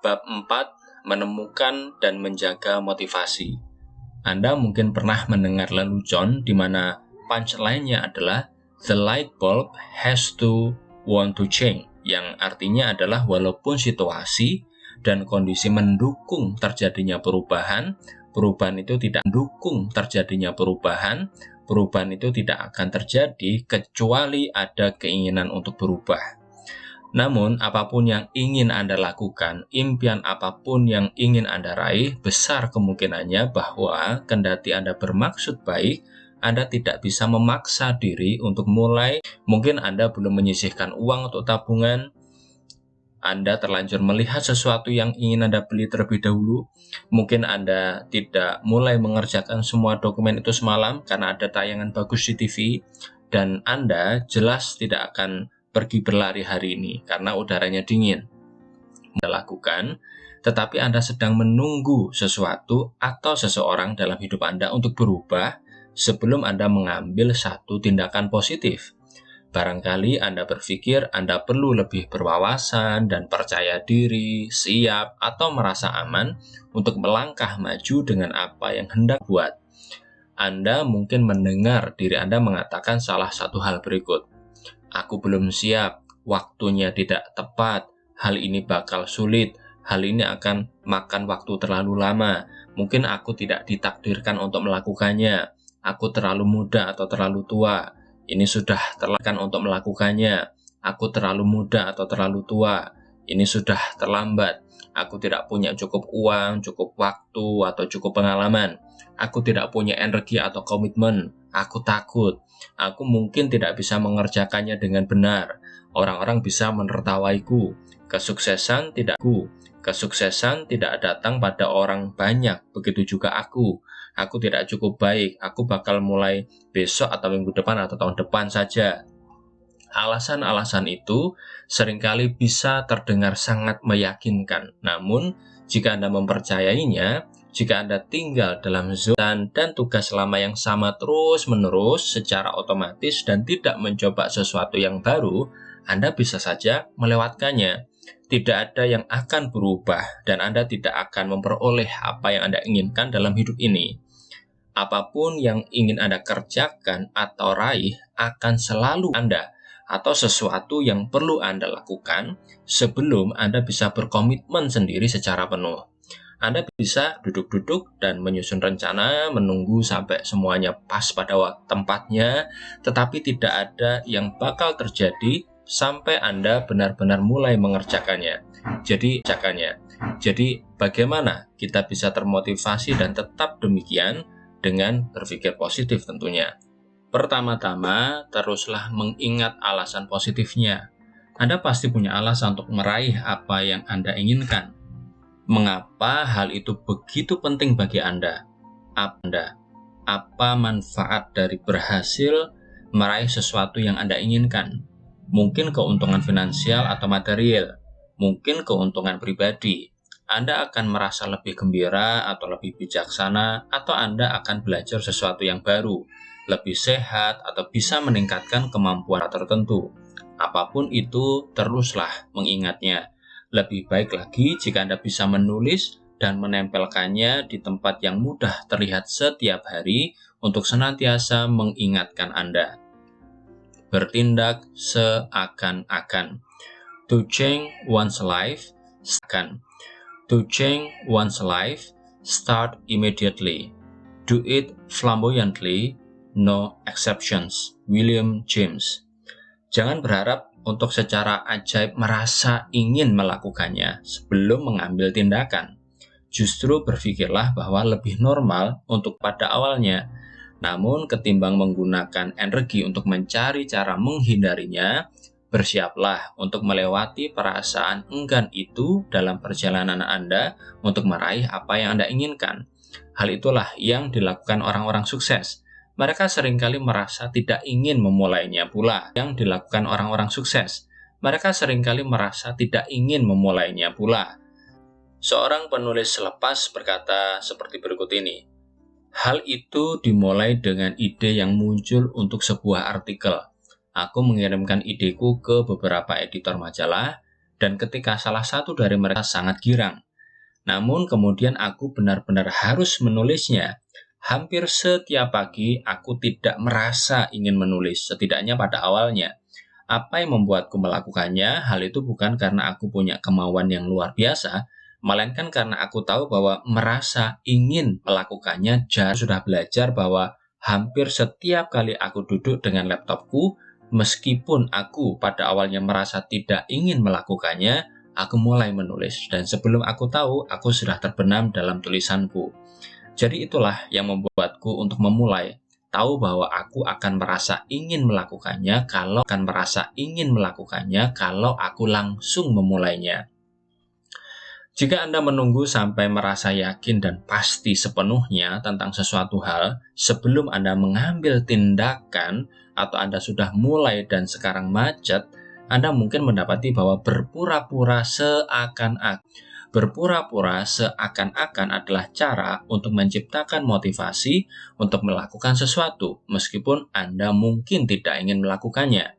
Bab 4. Menemukan dan menjaga motivasi. Anda mungkin pernah mendengar lelucon di mana punchline-nya adalah the light bulb has to want to change, yang artinya adalah walaupun situasi dan kondisi mendukung terjadinya perubahan itu tidak mendukung terjadinya perubahan itu tidak akan terjadi kecuali ada keinginan untuk berubah. Namun, apapun yang ingin Anda lakukan, impian apapun yang ingin Anda raih, besar kemungkinannya bahwa kendati Anda bermaksud baik, Anda tidak bisa memaksa diri untuk mulai. Mungkin Anda belum menyisihkan uang untuk tabungan, Anda terlanjur melihat sesuatu yang ingin Anda beli terlebih dahulu. Mungkin Anda tidak mulai mengerjakan semua dokumen itu semalam karena ada tayangan bagus di TV, dan Anda jelas tidak akan pergi berlari hari ini karena udaranya dingin. Anda lakukan, tetapi Anda sedang menunggu sesuatu atau seseorang dalam hidup Anda untuk berubah sebelum Anda mengambil satu tindakan positif. Barangkali Anda berpikir Anda perlu lebih berwawasan dan percaya diri, siap, atau merasa aman untuk melangkah maju dengan apa yang hendak buat. Anda mungkin mendengar diri Anda mengatakan salah satu hal berikut. Aku belum siap, waktunya tidak tepat, hal ini bakal sulit, hal ini akan makan waktu terlalu lama, mungkin aku tidak ditakdirkan untuk melakukannya, aku terlalu muda atau terlalu tua, ini sudah terlambat untuk melakukannya, aku terlalu muda atau terlalu tua, ini sudah terlambat, aku tidak punya cukup uang, cukup waktu, atau cukup pengalaman, aku tidak punya energi atau komitmen, aku takut. Aku mungkin tidak bisa mengerjakannya dengan benar. Orang-orang bisa menertawaiku. Kesuksesan tidak datang pada orang banyak. Begitu juga aku. Aku tidak cukup baik. Aku bakal mulai besok atau minggu depan atau tahun depan saja. Alasan-alasan itu seringkali bisa terdengar sangat meyakinkan. Namun, jika Anda mempercayainya, jika Anda tinggal dalam zona dan tugas lama yang sama terus-menerus secara otomatis dan tidak mencoba sesuatu yang baru, Anda bisa saja melewatkannya. Tidak ada yang akan berubah dan Anda tidak akan memperoleh apa yang Anda inginkan dalam hidup ini. Apapun yang ingin Anda kerjakan atau raih akan selalu Anda atau sesuatu yang perlu Anda lakukan sebelum Anda bisa berkomitmen sendiri secara penuh. Anda bisa duduk-duduk dan menyusun rencana, menunggu sampai semuanya pas pada tempatnya, tetapi tidak ada yang bakal terjadi sampai Anda benar-benar mulai mengerjakannya. Jadi, bagaimana kita bisa termotivasi dan tetap demikian dengan berpikir positif tentunya? Pertama-tama, teruslah mengingat alasan positifnya. Anda pasti punya alasan untuk meraih apa yang Anda inginkan. Mengapa hal itu begitu penting bagi Anda? Apa manfaat dari berhasil meraih sesuatu yang Anda inginkan? Mungkin keuntungan finansial atau material, mungkin keuntungan pribadi. Anda akan merasa lebih gembira atau lebih bijaksana, atau Anda akan belajar sesuatu yang baru, lebih sehat, atau bisa meningkatkan kemampuan tertentu. Apapun itu, teruslah mengingatnya. Lebih baik lagi jika Anda bisa menulis dan menempelkannya di tempat yang mudah terlihat setiap hari untuk senantiasa mengingatkan Anda. Bertindak seakan-akan. To change one's life, start immediately. Do it flamboyantly, no exceptions. William James. Jangan berharap untuk secara ajaib merasa ingin melakukannya sebelum mengambil tindakan. Justru berpikirlah bahwa lebih normal untuk pada awalnya. Namun ketimbang menggunakan energi untuk mencari cara menghindarinya, bersiaplah untuk melewati perasaan enggan itu dalam perjalanan Anda untuk meraih apa yang Anda inginkan. Hal itulah yang dilakukan orang-orang sukses. Mereka seringkali merasa tidak ingin memulainya pula. Yang dilakukan orang-orang sukses, mereka seringkali merasa tidak ingin memulainya pula. Seorang penulis selepas berkata seperti berikut ini. Hal itu dimulai dengan ide yang muncul untuk sebuah artikel. Aku mengirimkan ideku ke beberapa editor majalah. dan ketika salah satu dari mereka sangat girang. Namun kemudian aku benar-benar harus menulisnya. Hampir setiap pagi aku tidak merasa ingin menulis, setidaknya pada awalnya. Apa yang membuatku melakukannya? Hal itu bukan karena aku punya kemauan yang luar biasa, melainkan karena aku tahu bahwa merasa ingin melakukannya. Sudah belajar bahwa hampir setiap kali aku duduk dengan laptopku, meskipun aku pada awalnya merasa tidak ingin melakukannya, aku mulai menulis. Dan sebelum aku tahu, aku sudah terbenam dalam tulisanku. Jadi itulah yang membuatku untuk memulai. Tahu bahwa aku akan merasa ingin melakukannya kalau aku langsung memulainya. Jika Anda menunggu sampai merasa yakin dan pasti sepenuhnya tentang sesuatu hal sebelum Anda mengambil tindakan, atau Anda sudah mulai dan sekarang macet, Anda mungkin mendapati bahwa berpura-pura seakan-akan adalah cara untuk menciptakan motivasi untuk melakukan sesuatu, meskipun Anda mungkin tidak ingin melakukannya.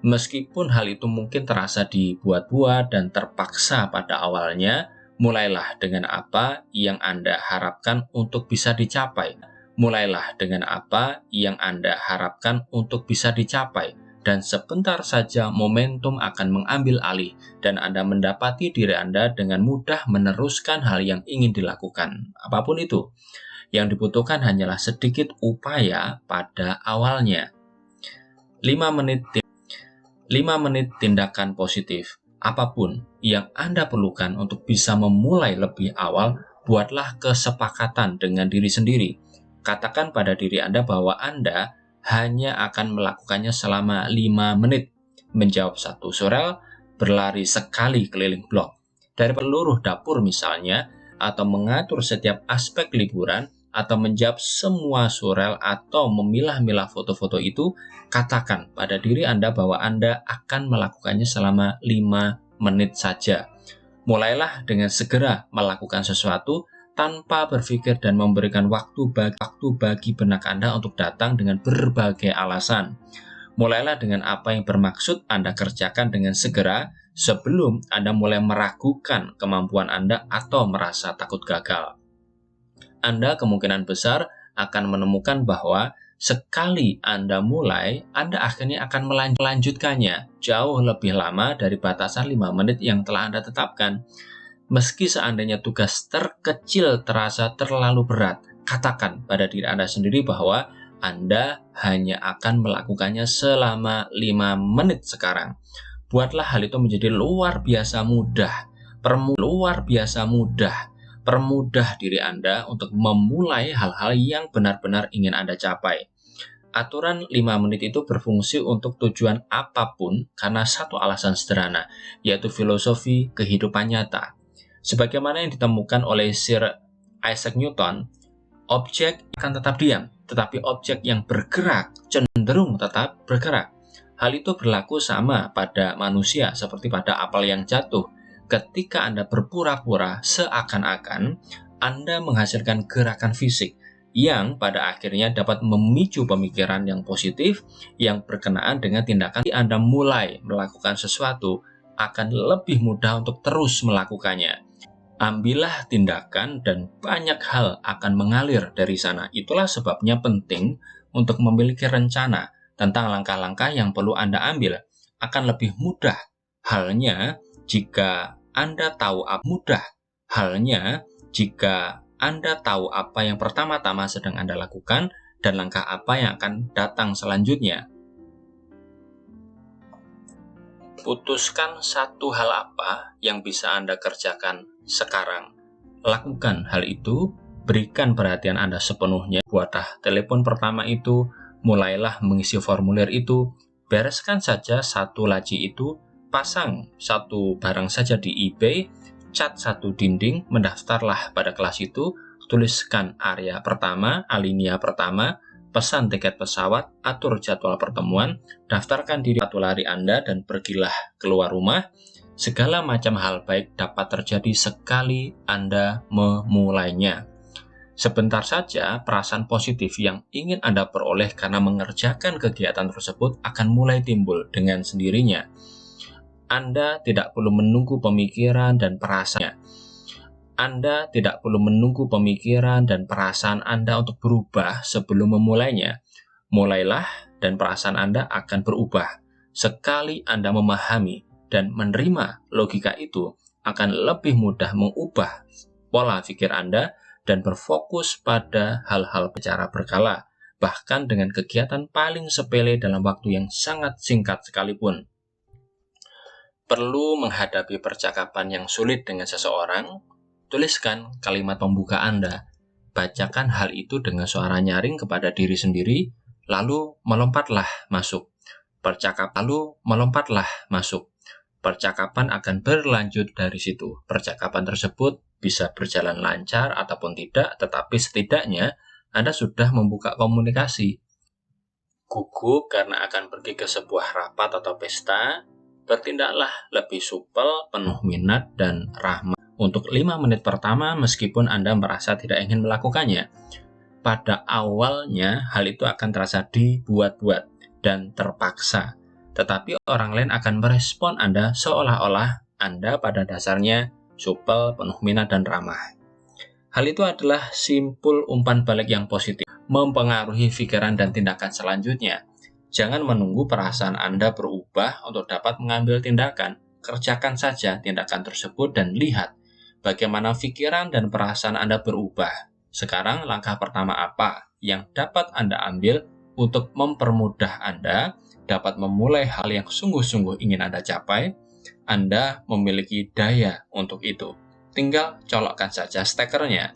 Meskipun hal itu mungkin terasa dibuat-buat dan terpaksa pada awalnya, mulailah dengan apa yang Anda harapkan untuk bisa dicapai. Dan sebentar saja momentum akan mengambil alih dan Anda mendapati diri Anda dengan mudah meneruskan hal yang ingin dilakukan. Apapun itu, yang dibutuhkan hanyalah sedikit upaya pada awalnya. 5 menit tindakan positif. Apapun yang Anda perlukan untuk bisa memulai lebih awal, buatlah kesepakatan dengan diri sendiri. Katakan pada diri Anda bahwa Anda hanya akan melakukannya selama 5 menit. Menjawab satu surel, berlari sekali keliling blok. Dari peluruh dapur misalnya, atau mengatur setiap aspek liburan, atau menjawab semua surel atau memilah-milah foto-foto itu, katakan pada diri Anda bahwa Anda akan melakukannya selama 5 menit saja. Mulailah dengan segera melakukan sesuatu tanpa berpikir dan memberikan waktu bagi benak Anda untuk datang dengan berbagai alasan. Mulailah dengan apa yang bermaksud Anda kerjakan dengan segera sebelum Anda mulai meragukan kemampuan Anda atau merasa takut gagal. Anda kemungkinan besar akan menemukan bahwa sekali Anda mulai, Anda akhirnya akan melanjutkannya jauh lebih lama dari batasan 5 menit yang telah Anda tetapkan. Meski seandainya tugas terkecil terasa terlalu berat, katakan pada diri Anda sendiri bahwa Anda hanya akan melakukannya selama 5 menit sekarang. Buatlah hal itu menjadi luar biasa mudah. Permudah diri Anda untuk memulai hal-hal yang benar-benar ingin Anda capai. Aturan 5 menit itu berfungsi untuk tujuan apapun karena satu alasan sederhana, yaitu filosofi kehidupan nyata. Sebagaimana yang ditemukan oleh Sir Isaac Newton, objek akan tetap diam, tetapi objek yang bergerak cenderung tetap bergerak. Hal itu berlaku sama pada manusia seperti pada apel yang jatuh. Ketika Anda berpura-pura seakan-akan Anda menghasilkan gerakan fisik yang pada akhirnya dapat memicu pemikiran yang positif yang berkenaan dengan tindakan Anda mulai melakukan sesuatu, akan lebih mudah untuk terus melakukannya. Ambillah tindakan dan banyak hal akan mengalir dari sana. Itulah sebabnya penting untuk memiliki rencana tentang langkah-langkah yang perlu Anda ambil. Akan lebih mudah halnya jika Anda tahu apa yang pertama-tama sedang Anda lakukan dan langkah apa yang akan datang selanjutnya. Putuskan satu hal apa yang bisa Anda kerjakan sekarang. Lakukan hal itu, berikan perhatian Anda sepenuhnya. Buatlah telepon pertama itu, mulailah mengisi formulir itu, bereskan saja satu laci itu, pasang satu barang saja di eBay, cat satu dinding, mendaftarlah pada kelas itu, tuliskan area pertama, alinea pertama, pesan tiket pesawat, atur jadwal pertemuan, daftarkan diri kartu lari Anda, dan pergilah keluar rumah. Segala macam hal baik dapat terjadi sekali Anda memulainya. Sebentar saja, perasaan positif yang ingin Anda peroleh karena mengerjakan kegiatan tersebut akan mulai timbul dengan sendirinya. Anda tidak perlu menunggu pemikiran dan perasaan. Anda tidak perlu menunggu pemikiran dan perasaan Anda untuk berubah sebelum memulainya. Mulailah dan perasaan Anda akan berubah. Sekali Anda memahami dan menerima logika itu, akan lebih mudah mengubah pola pikir Anda dan berfokus pada hal-hal secara berkala, bahkan dengan kegiatan paling sepele dalam waktu yang sangat singkat sekalipun. Perlu menghadapi percakapan yang sulit dengan seseorang? Tuliskan kalimat pembuka Anda. Bacakan hal itu dengan suara nyaring kepada diri sendiri, lalu melompatlah masuk. Percakapan akan berlanjut dari situ. Percakapan tersebut bisa berjalan lancar ataupun tidak, tetapi setidaknya Anda sudah membuka komunikasi. Gugup karena akan pergi ke sebuah rapat atau pesta, bertindaklah lebih supel, penuh minat, dan rahmat untuk 5 menit pertama meskipun Anda merasa tidak ingin melakukannya. Pada awalnya, hal itu akan terasa dibuat-buat dan terpaksa. Tetapi orang lain akan merespon Anda seolah-olah Anda pada dasarnya supel, penuh minat, dan ramah. Hal itu adalah simpul umpan balik yang positif, mempengaruhi pikiran dan tindakan selanjutnya. Jangan menunggu perasaan Anda berubah untuk dapat mengambil tindakan. Kerjakan saja tindakan tersebut dan lihat bagaimana pikiran dan perasaan Anda berubah. Sekarang langkah pertama apa yang dapat Anda ambil untuk mempermudah Anda dapat memulai hal yang sungguh-sungguh ingin Anda capai? Anda memiliki daya untuk itu. Tinggal colokkan saja stekernya.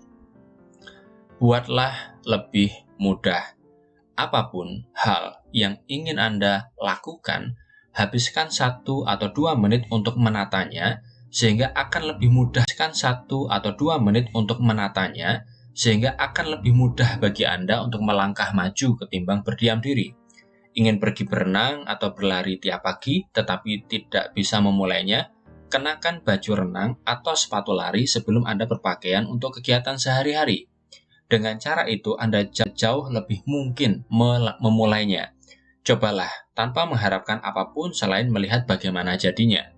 Buatlah lebih mudah. Apapun hal yang ingin Anda lakukan, habiskan 1 atau 2 menit untuk menatanya, sehingga akan lebih mudah. Sehingga akan lebih mudah bagi Anda untuk melangkah maju ketimbang berdiam diri. Ingin pergi berenang atau berlari tiap pagi, tetapi tidak bisa memulainya, kenakan baju renang atau sepatu lari sebelum Anda berpakaian untuk kegiatan sehari-hari. Dengan cara itu, Anda jauh lebih mungkin memulainya. Cobalah tanpa mengharapkan apapun selain melihat bagaimana jadinya.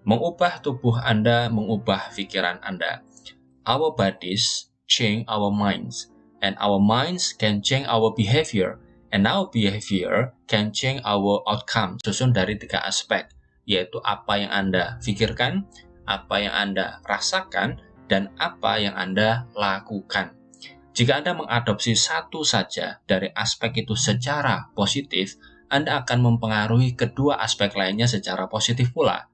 Mengubah tubuh Anda, mengubah pikiran Anda. Our bodies change our minds, and our minds can change our behavior, and our behavior can change our outcome. Susun dari 3 aspek, yaitu apa yang Anda pikirkan, apa yang Anda rasakan, dan apa yang Anda lakukan. Jika Anda mengadopsi satu saja dari aspek itu secara positif, Anda akan mempengaruhi kedua aspek lainnya secara positif pula.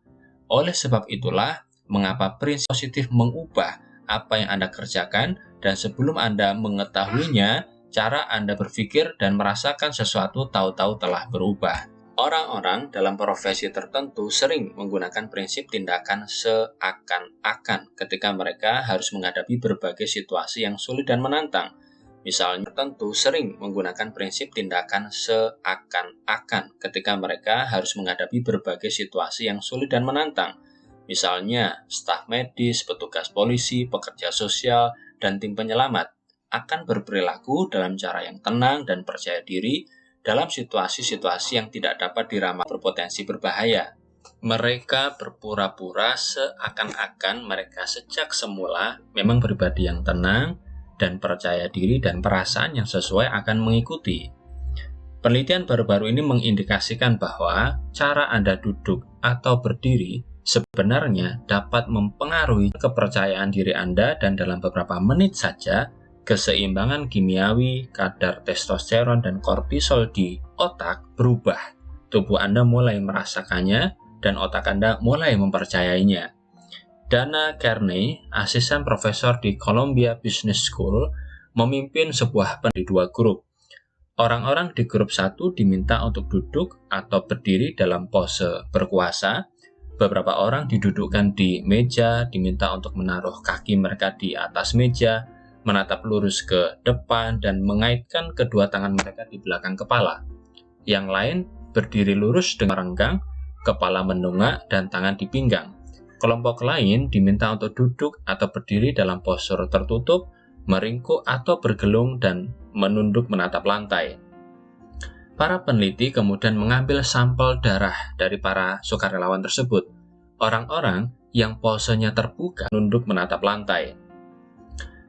Oleh sebab itulah, mengapa prinsip positif mengubah apa yang Anda kerjakan, dan sebelum Anda mengetahuinya, cara Anda berpikir dan merasakan sesuatu tahu-tahu telah berubah. Orang-orang dalam profesi tertentu sering menggunakan prinsip tindakan seakan-akan ketika mereka harus menghadapi berbagai situasi yang sulit dan menantang. Misalnya, tertentu sering menggunakan prinsip tindakan seakan-akan ketika mereka harus menghadapi berbagai situasi yang sulit dan menantang. Misalnya, staf medis, petugas polisi, pekerja sosial, dan tim penyelamat akan berperilaku dalam cara yang tenang dan percaya diri dalam situasi-situasi yang tidak dapat diramal berpotensi berbahaya. Mereka berpura-pura seakan-akan mereka sejak semula memang pribadi yang tenang dan percaya diri, dan perasaan yang sesuai akan mengikuti. Penelitian baru-baru ini mengindikasikan bahwa cara Anda duduk atau berdiri sebenarnya dapat mempengaruhi kepercayaan diri Anda, dan dalam beberapa menit saja keseimbangan kimiawi, kadar testosteron dan kortisol di otak berubah. Tubuh Anda mulai merasakannya dan otak Anda mulai mempercayainya. Dana Carney, asisten profesor di Columbia Business School, memimpin sebuah di 2 grup. Orang-orang di grup 1 diminta untuk duduk atau berdiri dalam pose berkuasa. Beberapa orang didudukkan di meja, diminta untuk menaruh kaki mereka di atas meja, menatap lurus ke depan, dan mengaitkan kedua tangan mereka di belakang kepala. Yang lain berdiri lurus dengan renggang, kepala mendongak, dan tangan di pinggang. Kelompok lain diminta untuk duduk atau berdiri dalam postur tertutup, meringkuk atau bergelung, dan menunduk menatap lantai. Para peneliti kemudian mengambil sampel darah dari para sukarelawan tersebut. Orang-orang yang posenya terbuka nunduk menatap lantai.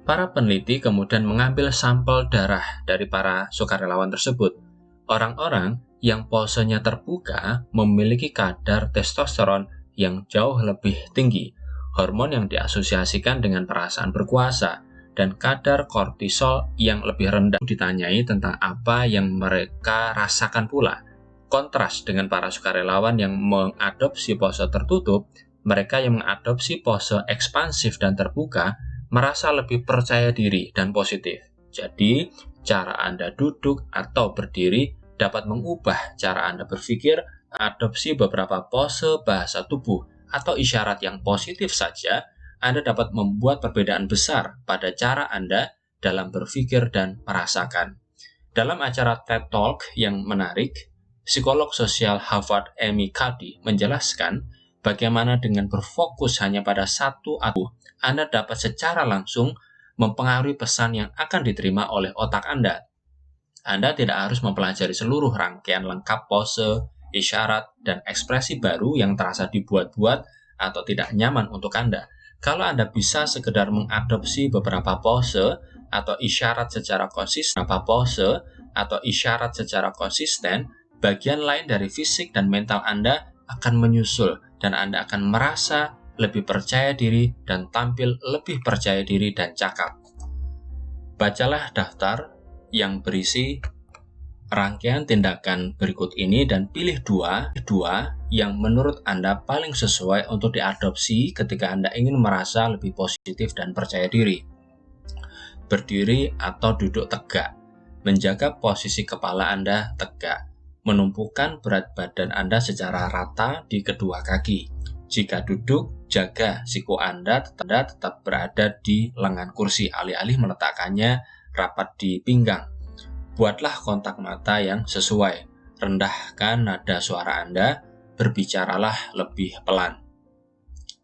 Para peneliti kemudian mengambil sampel darah dari para sukarelawan tersebut. Orang-orang yang posenya terbuka memiliki kadar testosteron yang jauh lebih tinggi, hormon yang diasosiasikan dengan perasaan berkuasa, dan kadar kortisol yang lebih rendah. Ditanyai tentang apa yang mereka rasakan pula. Kontras dengan para sukarelawan yang mengadopsi pose tertutup, mereka yang mengadopsi pose ekspansif dan terbuka merasa lebih percaya diri dan positif. Jadi, cara Anda duduk atau berdiri dapat mengubah cara Anda berpikir. Adopsi beberapa pose bahasa tubuh atau isyarat yang positif saja, Anda dapat membuat perbedaan besar pada cara Anda dalam berpikir dan merasakan. Dalam acara TED Talk yang menarik, psikolog sosial Harvard Amy Cuddy menjelaskan bagaimana dengan berfokus hanya pada satu atau Anda dapat secara langsung mempengaruhi pesan yang akan diterima oleh otak Anda. Anda tidak harus mempelajari seluruh rangkaian lengkap pose, isyarat, dan ekspresi baru yang terasa dibuat-buat atau tidak nyaman untuk Anda. Kalau Anda bisa sekedar mengadopsi beberapa pose atau isyarat secara konsisten, bagian lain dari fisik dan mental Anda akan menyusul dan Anda akan merasa lebih percaya diri dan tampil lebih percaya diri dan cakap. Bacalah daftar yang berisi rangkaian tindakan berikut ini dan pilih dua yang menurut Anda paling sesuai untuk diadopsi ketika Anda ingin merasa lebih positif dan percaya diri. Berdiri atau duduk tegak, menjaga posisi kepala Anda tegak, menumpukan berat badan Anda secara rata di kedua kaki. Jika duduk, jaga siku Anda tetap berada di lengan kursi, alih-alih meletakkannya rapat di pinggang. Buatlah kontak mata yang sesuai. Rendahkan nada suara Anda, berbicaralah lebih pelan.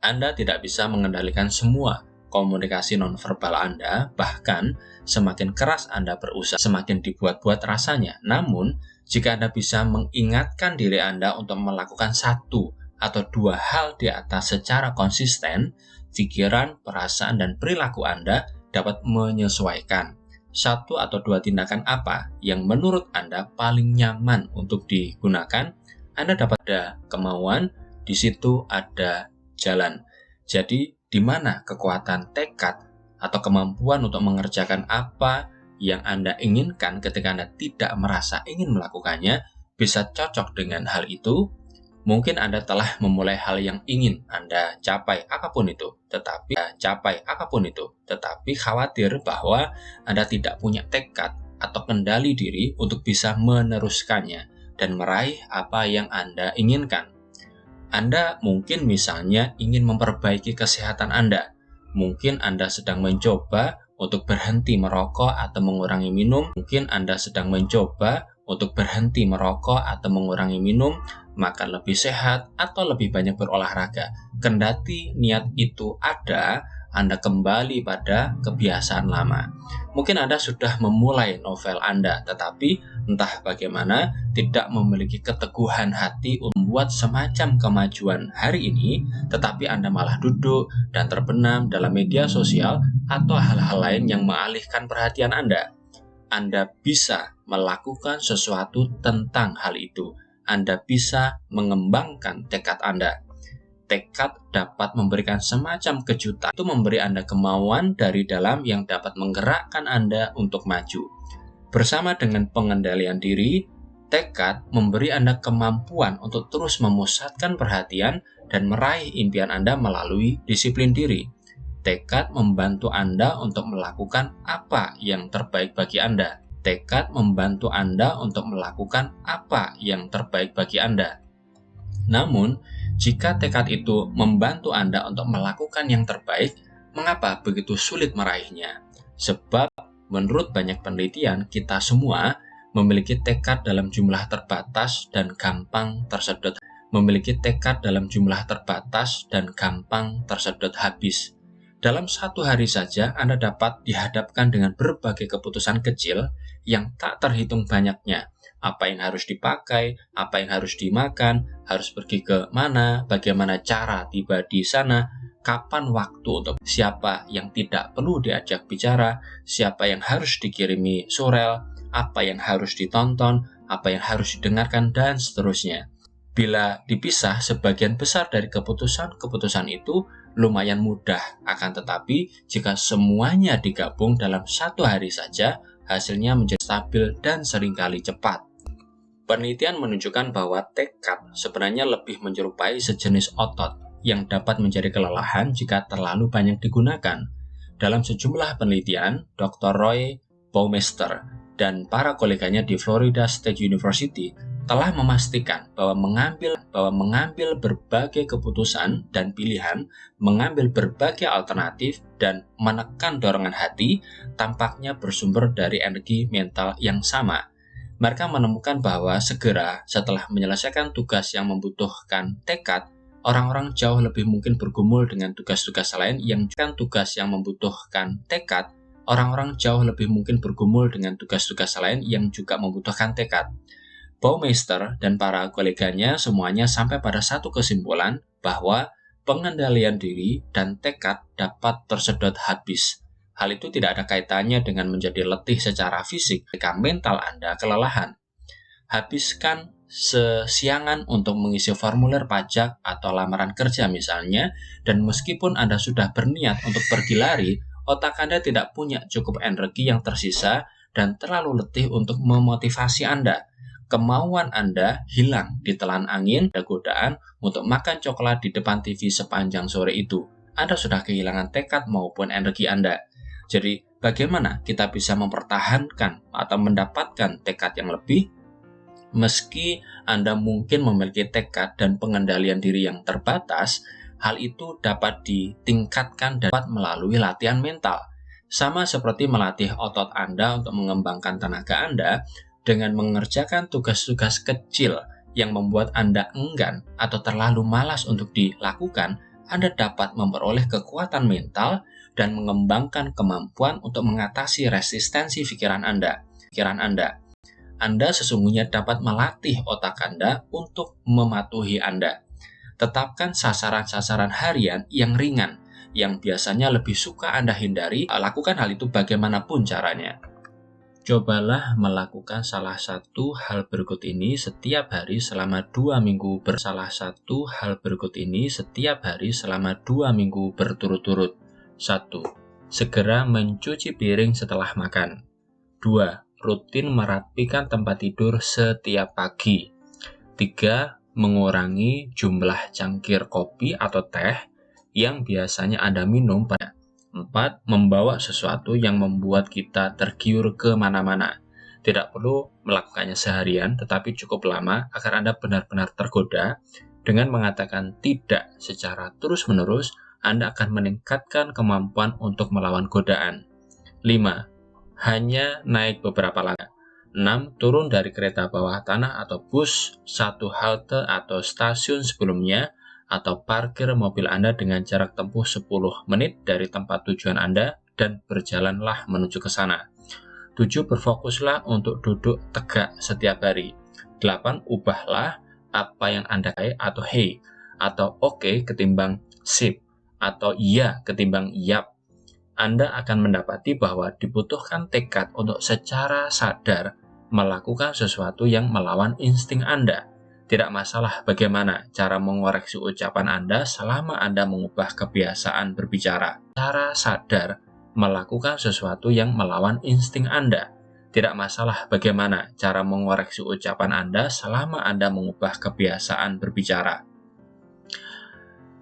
Anda tidak bisa mengendalikan semua komunikasi nonverbal Anda, bahkan semakin keras Anda berusaha, semakin dibuat-buat rasanya. Namun, jika Anda bisa mengingatkan diri Anda untuk melakukan satu atau dua hal di atas secara konsisten, pikiran, perasaan, dan perilaku Anda dapat menyesuaikan. Satu atau dua tindakan apa yang menurut Anda paling nyaman untuk digunakan? Anda dapat ada kemauan, di situ ada jalan. Jadi, di mana kekuatan tekad atau kemampuan untuk mengerjakan apa yang Anda inginkan ketika Anda tidak merasa ingin melakukannya bisa cocok dengan hal itu? Mungkin Anda telah memulai hal yang ingin Anda capai apapun itu, tetapi khawatir bahwa Anda tidak punya tekad atau kendali diri untuk bisa meneruskannya dan meraih apa yang Anda inginkan. Anda mungkin misalnya ingin memperbaiki kesehatan Anda. Mungkin Anda sedang mencoba untuk berhenti merokok atau mengurangi minum. Makan lebih sehat, atau lebih banyak berolahraga. Kendati niat itu ada, Anda kembali pada kebiasaan lama. Mungkin Anda sudah memulai novel Anda, tetapi entah bagaimana tidak memiliki keteguhan hati untuk membuat semacam kemajuan hari ini, tetapi Anda malah duduk dan terbenam dalam media sosial atau hal-hal lain yang mengalihkan perhatian Anda. Anda bisa melakukan sesuatu tentang hal itu. Anda bisa mengembangkan tekad Anda. Tekad dapat memberikan semacam kejutan. Itu memberi Anda kemauan dari dalam yang dapat menggerakkan Anda untuk maju. Bersama dengan pengendalian diri, tekad memberi Anda kemampuan untuk terus memusatkan perhatian dan meraih impian Anda melalui disiplin diri. Tekad membantu Anda untuk melakukan apa yang terbaik bagi Anda. Tekad membantu Anda untuk melakukan apa yang terbaik bagi Anda. Namun, jika tekad itu membantu Anda untuk melakukan yang terbaik, mengapa begitu sulit meraihnya? Sebab, menurut banyak penelitian, kita semua memiliki tekad dalam jumlah terbatas dan gampang tersedot habis. Dalam satu hari saja, Anda dapat dihadapkan dengan berbagai keputusan kecil yang tak terhitung banyaknya. apa yang harus dipakai, apa yang harus dimakan, harus pergi ke mana, bagaimana cara tiba di sana, kapan waktu untuk siapa yang tidak perlu diajak bicara, siapa yang harus dikirimi surel, apa yang harus ditonton, apa yang harus didengarkan, dan seterusnya. Bila dipisah, sebagian besar dari keputusan-keputusan itu lumayan mudah, akan tetapi jika semuanya digabung dalam satu hari saja, hasilnya menjadi stabil dan seringkali cepat. Penelitian menunjukkan bahwa tekad sebenarnya lebih menyerupai sejenis otot yang dapat menjadi kelelahan jika terlalu banyak digunakan. Dalam sejumlah penelitian, Dr. Roy Baumeister dan para koleganya di Florida State University telah memastikan bahwa mengambil berbagai keputusan dan pilihan, mengambil berbagai alternatif, dan menekan dorongan hati tampaknya bersumber dari energi mental yang sama. Mereka menemukan bahwa segera setelah menyelesaikan tugas yang membutuhkan tekad, orang-orang jauh lebih mungkin bergumul dengan tugas-tugas lain yang membutuhkan tekad. Orang-orang jauh lebih mungkin bergumul dengan tugas-tugas lain yang juga membutuhkan tekad. Baumeister dan para koleganya semuanya sampai pada satu kesimpulan bahwa pengendalian diri dan tekad dapat tersedot habis. Hal itu tidak ada kaitannya dengan menjadi letih secara fisik ketika mental Anda kelelahan. Habiskan sesiangan untuk mengisi formulir pajak atau lamaran kerja misalnya, dan meskipun Anda sudah berniat untuk pergi lari, otak Anda tidak punya cukup energi yang tersisa dan terlalu letih untuk memotivasi Anda. Kemauan Anda hilang ditelan angin dan godaan untuk makan coklat di depan TV sepanjang sore itu. Anda sudah kehilangan tekad maupun energi Anda. Jadi, bagaimana kita bisa mempertahankan atau mendapatkan tekad yang lebih? Meski Anda mungkin memiliki tekad dan pengendalian diri yang terbatas, hal itu dapat ditingkatkan dan dapat melalui latihan mental. Sama seperti melatih otot Anda untuk mengembangkan tenaga Anda, dengan mengerjakan tugas-tugas kecil yang membuat Anda enggan atau terlalu malas untuk dilakukan, Anda dapat memperoleh kekuatan mental dan mengembangkan kemampuan untuk mengatasi resistensi pikiran Anda. Anda sesungguhnya dapat melatih otak Anda untuk mematuhi Anda. Tetapkan sasaran-sasaran harian yang ringan, yang biasanya lebih suka Anda hindari. Lakukan hal itu bagaimanapun caranya. Cobalah melakukan salah satu hal berikut ini setiap hari selama 2 minggu berturut-turut. 1. Segera mencuci piring setelah makan. 2. Rutin merapikan tempat tidur setiap pagi. 3. Mengurangi jumlah cangkir kopi atau teh yang biasanya Anda minum pada 4. Membawa sesuatu yang membuat kita tergiur ke mana-mana. Tidak perlu melakukannya seharian, tetapi cukup lama agar Anda benar-benar tergoda. Dengan mengatakan tidak secara terus-menerus, Anda akan meningkatkan kemampuan untuk melawan godaan. 5. Hanya naik beberapa langkah. 6. Turun dari kereta bawah tanah atau bus 1 halte atau stasiun sebelumnya, atau parkir mobil Anda dengan jarak tempuh 10 menit dari tempat tujuan Anda dan berjalanlah menuju ke sana. 7. Berfokuslah untuk duduk tegak setiap hari. 8. Ubahlah apa yang Anda katakan atau hey, atau oke ketimbang sip, atau iya ketimbang yap. Anda akan mendapati bahwa dibutuhkan tekad untuk secara sadar melakukan sesuatu yang melawan insting Anda. Tidak masalah bagaimana cara mengoreksi ucapan Anda selama Anda mengubah kebiasaan berbicara. Cara sadar melakukan sesuatu yang melawan insting Anda. Tidak masalah bagaimana cara mengoreksi ucapan Anda selama Anda mengubah kebiasaan berbicara.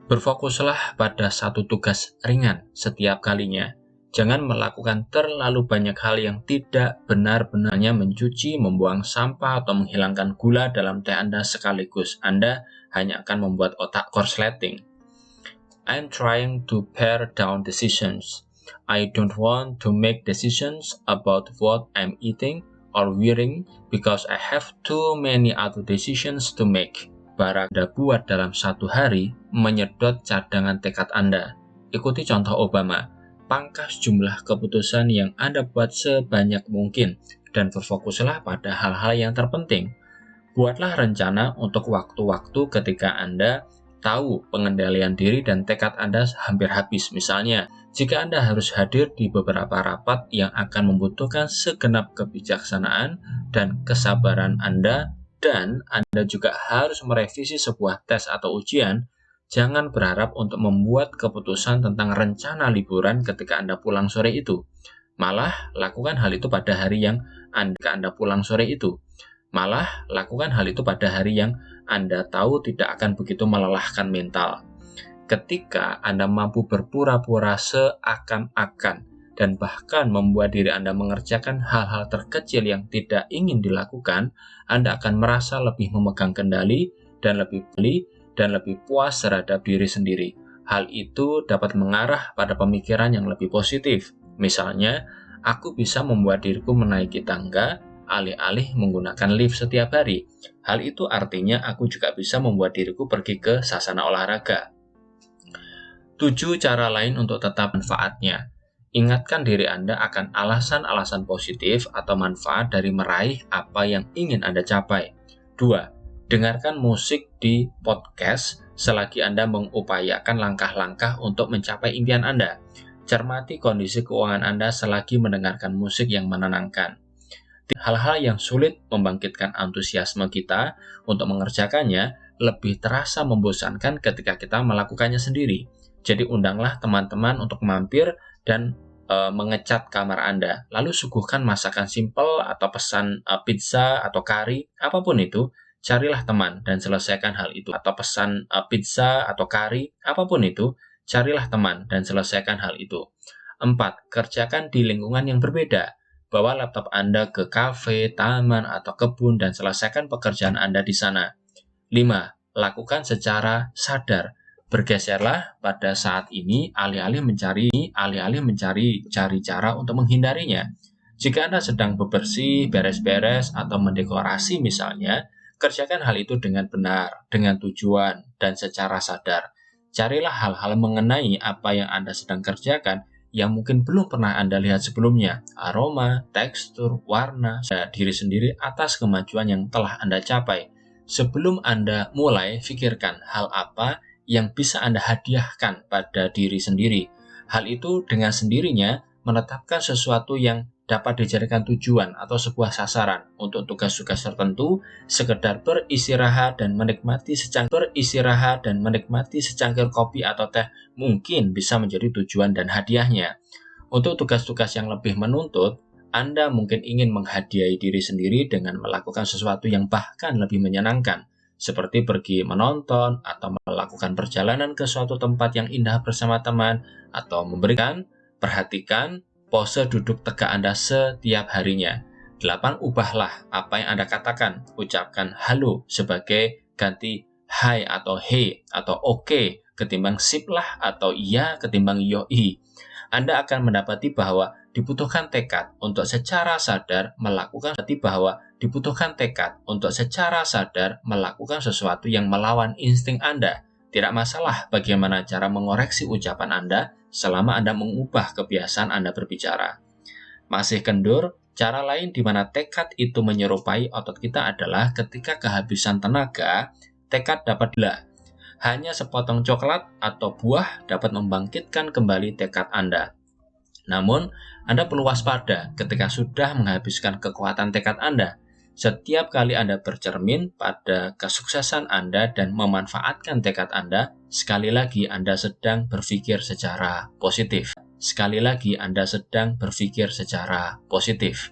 Berfokuslah pada satu tugas ringan setiap kalinya. Jangan melakukan terlalu banyak hal yang tidak benar-benarnya mencuci, membuang sampah, atau menghilangkan gula dalam teh Anda sekaligus. Anda hanya akan membuat otak korsleting. I'm trying to pare down decisions. I don't want to make decisions about what I'm eating or wearing because I have too many other decisions to make. Barang Anda buat dalam satu hari menyedot cadangan tekad Anda. Ikuti contoh Obama. pangkas jumlah keputusan yang Anda buat sebanyak mungkin dan berfokuslah pada hal-hal yang terpenting. Buatlah rencana untuk waktu-waktu ketika Anda tahu pengendalian diri dan tekad Anda hampir habis. Misalnya, jika Anda harus hadir di beberapa rapat yang akan membutuhkan segenap kebijaksanaan dan kesabaran Anda, dan Anda juga harus merevisi sebuah tes atau ujian, jangan berharap untuk membuat keputusan tentang rencana liburan ketika Anda pulang sore itu. Malah, lakukan hal itu pada hari yang Anda pulang sore itu. Malah, lakukan hal itu pada hari yang Anda tahu tidak akan begitu melelahkan mental. Ketika Anda mampu berpura-pura seakan-akan dan bahkan membuat diri Anda mengerjakan hal-hal terkecil yang tidak ingin dilakukan, Anda akan merasa lebih memegang kendali dan lebih puas terhadap diri sendiri. Hal itu dapat mengarah pada pemikiran yang lebih positif. Misalnya, aku bisa membuat diriku menaiki tangga alih-alih menggunakan lift setiap hari. Hal itu artinya aku juga bisa membuat diriku pergi ke sasana olahraga. 7 cara lain untuk tetap manfaatnya. Ingatkan diri Anda akan alasan-alasan positif atau manfaat dari meraih apa yang ingin Anda capai. 2. Dengarkan musik di podcast selagi Anda mengupayakan langkah-langkah untuk mencapai impian Anda. Cermati kondisi keuangan Anda selagi mendengarkan musik yang menenangkan. Hal-hal yang sulit membangkitkan antusiasme kita untuk mengerjakannya lebih terasa membosankan ketika kita melakukannya sendiri. Jadi undanglah teman-teman untuk mampir dan mengecat kamar Anda. Lalu suguhkan masakan simpel atau pesan pizza atau kari, apapun itu. Carilah teman dan selesaikan hal itu. Atau pesan pizza atau kari, apapun itu. Carilah teman dan selesaikan hal itu. 4. Kerjakan di lingkungan yang berbeda. Bawa laptop Anda ke kafe, taman, atau kebun dan selesaikan pekerjaan Anda di sana. 5. Lakukan secara sadar. Bergeserlah pada saat ini alih-alih mencari cara untuk menghindarinya. Jika Anda sedang bebersih, beres-beres, atau mendekorasi misalnya, kerjakan hal itu dengan benar, dengan tujuan, dan secara sadar. Carilah hal-hal mengenai apa yang Anda sedang kerjakan yang mungkin belum pernah Anda lihat sebelumnya. Aroma, tekstur, warna, diri sendiri atas kemajuan yang telah Anda capai. Sebelum Anda mulai, pikirkan hal apa yang bisa Anda hadiahkan pada diri sendiri. Hal itu dengan sendirinya menetapkan sesuatu yang dapat dijadikan tujuan atau sebuah sasaran untuk tugas-tugas tertentu. Sekedar beristirahat dan menikmati secangkir kopi atau teh mungkin bisa menjadi tujuan dan hadiahnya. Untuk tugas-tugas yang lebih menuntut, Anda mungkin ingin menghadiahi diri sendiri dengan melakukan sesuatu yang bahkan lebih menyenangkan, seperti pergi menonton atau melakukan perjalanan ke suatu tempat yang indah bersama teman, atau perhatikan pose duduk tegak Anda setiap harinya. 8. Ubahlah apa yang Anda katakan. Ucapkan halo sebagai ganti hai atau hey atau oke ketimbang sip lah atau iya ketimbang yoi. Anda akan mendapati bahwa dibutuhkan tekad untuk secara sadar melakukan sesuatu yang melawan insting Anda. Tidak masalah bagaimana cara mengoreksi ucapan Anda selama Anda mengubah kebiasaan Anda berbicara. Masih kendur? Cara lain di mana tekad itu menyerupai otot kita adalah ketika kehabisan tenaga, tekad dapat dilah. Hanya sepotong coklat atau buah dapat membangkitkan kembali tekad Anda. Namun, Anda perlu waspada ketika sudah menghabiskan kekuatan tekad Anda. Setiap kali Anda bercermin pada kesuksesan Anda dan memanfaatkan tekad Anda, sekali lagi Anda sedang berpikir secara positif.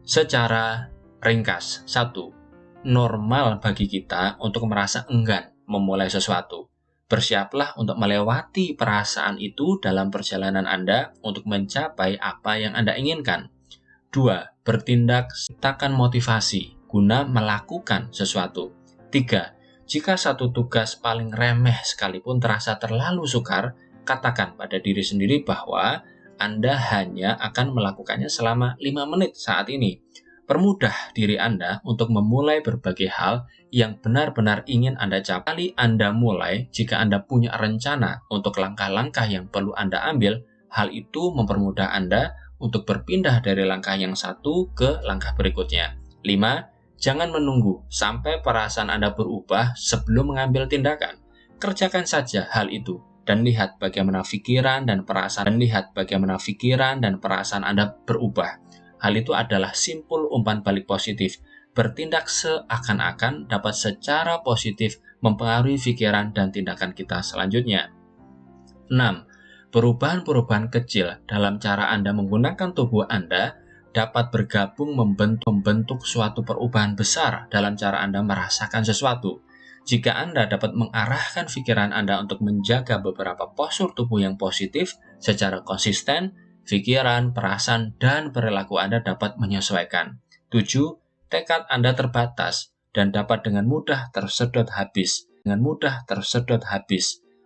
Secara ringkas, 1. Normal bagi kita untuk merasa enggan memulai sesuatu. Bersiaplah untuk melewati perasaan itu dalam perjalanan Anda untuk mencapai apa yang Anda inginkan. 2. Bertindak ciptakan motivasi guna melakukan sesuatu. 3. Jika satu tugas paling remeh sekalipun terasa terlalu sukar, katakan pada diri sendiri bahwa Anda hanya akan melakukannya selama 5 menit saat ini. Permudah diri Anda untuk memulai berbagai hal yang benar-benar ingin Anda capai. Anda mulai jika Anda punya rencana untuk langkah-langkah yang perlu Anda ambil, Hal itu mempermudah Anda untuk berpindah dari langkah yang satu ke langkah berikutnya. 5. Jangan menunggu sampai perasaan Anda berubah sebelum mengambil tindakan. Kerjakan saja hal itu dan lihat bagaimana pikiran dan perasaan Anda berubah. Hal itu adalah simpul umpan balik positif. Bertindak seakan-akan dapat secara positif mempengaruhi pikiran dan tindakan kita selanjutnya. 6. Perubahan-perubahan kecil dalam cara Anda menggunakan tubuh Anda dapat bergabung membentuk suatu perubahan besar dalam cara Anda merasakan sesuatu. Jika Anda dapat mengarahkan pikiran Anda untuk menjaga beberapa postur tubuh yang positif secara konsisten, pikiran, perasaan, dan perilaku Anda dapat menyesuaikan. 7. Tekad Anda terbatas dan dapat dengan mudah tersedot habis.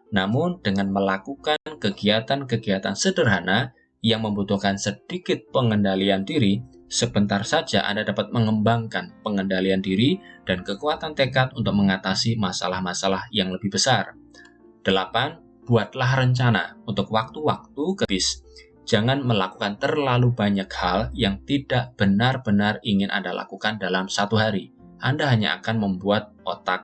Namun, dengan melakukan kegiatan-kegiatan sederhana yang membutuhkan sedikit pengendalian diri, sebentar saja Anda dapat mengembangkan pengendalian diri dan kekuatan tekad untuk mengatasi masalah-masalah yang lebih besar. 8. Buatlah rencana untuk waktu-waktu habis. Jangan melakukan terlalu banyak hal yang tidak benar-benar ingin Anda lakukan dalam satu hari. Anda hanya akan membuat otak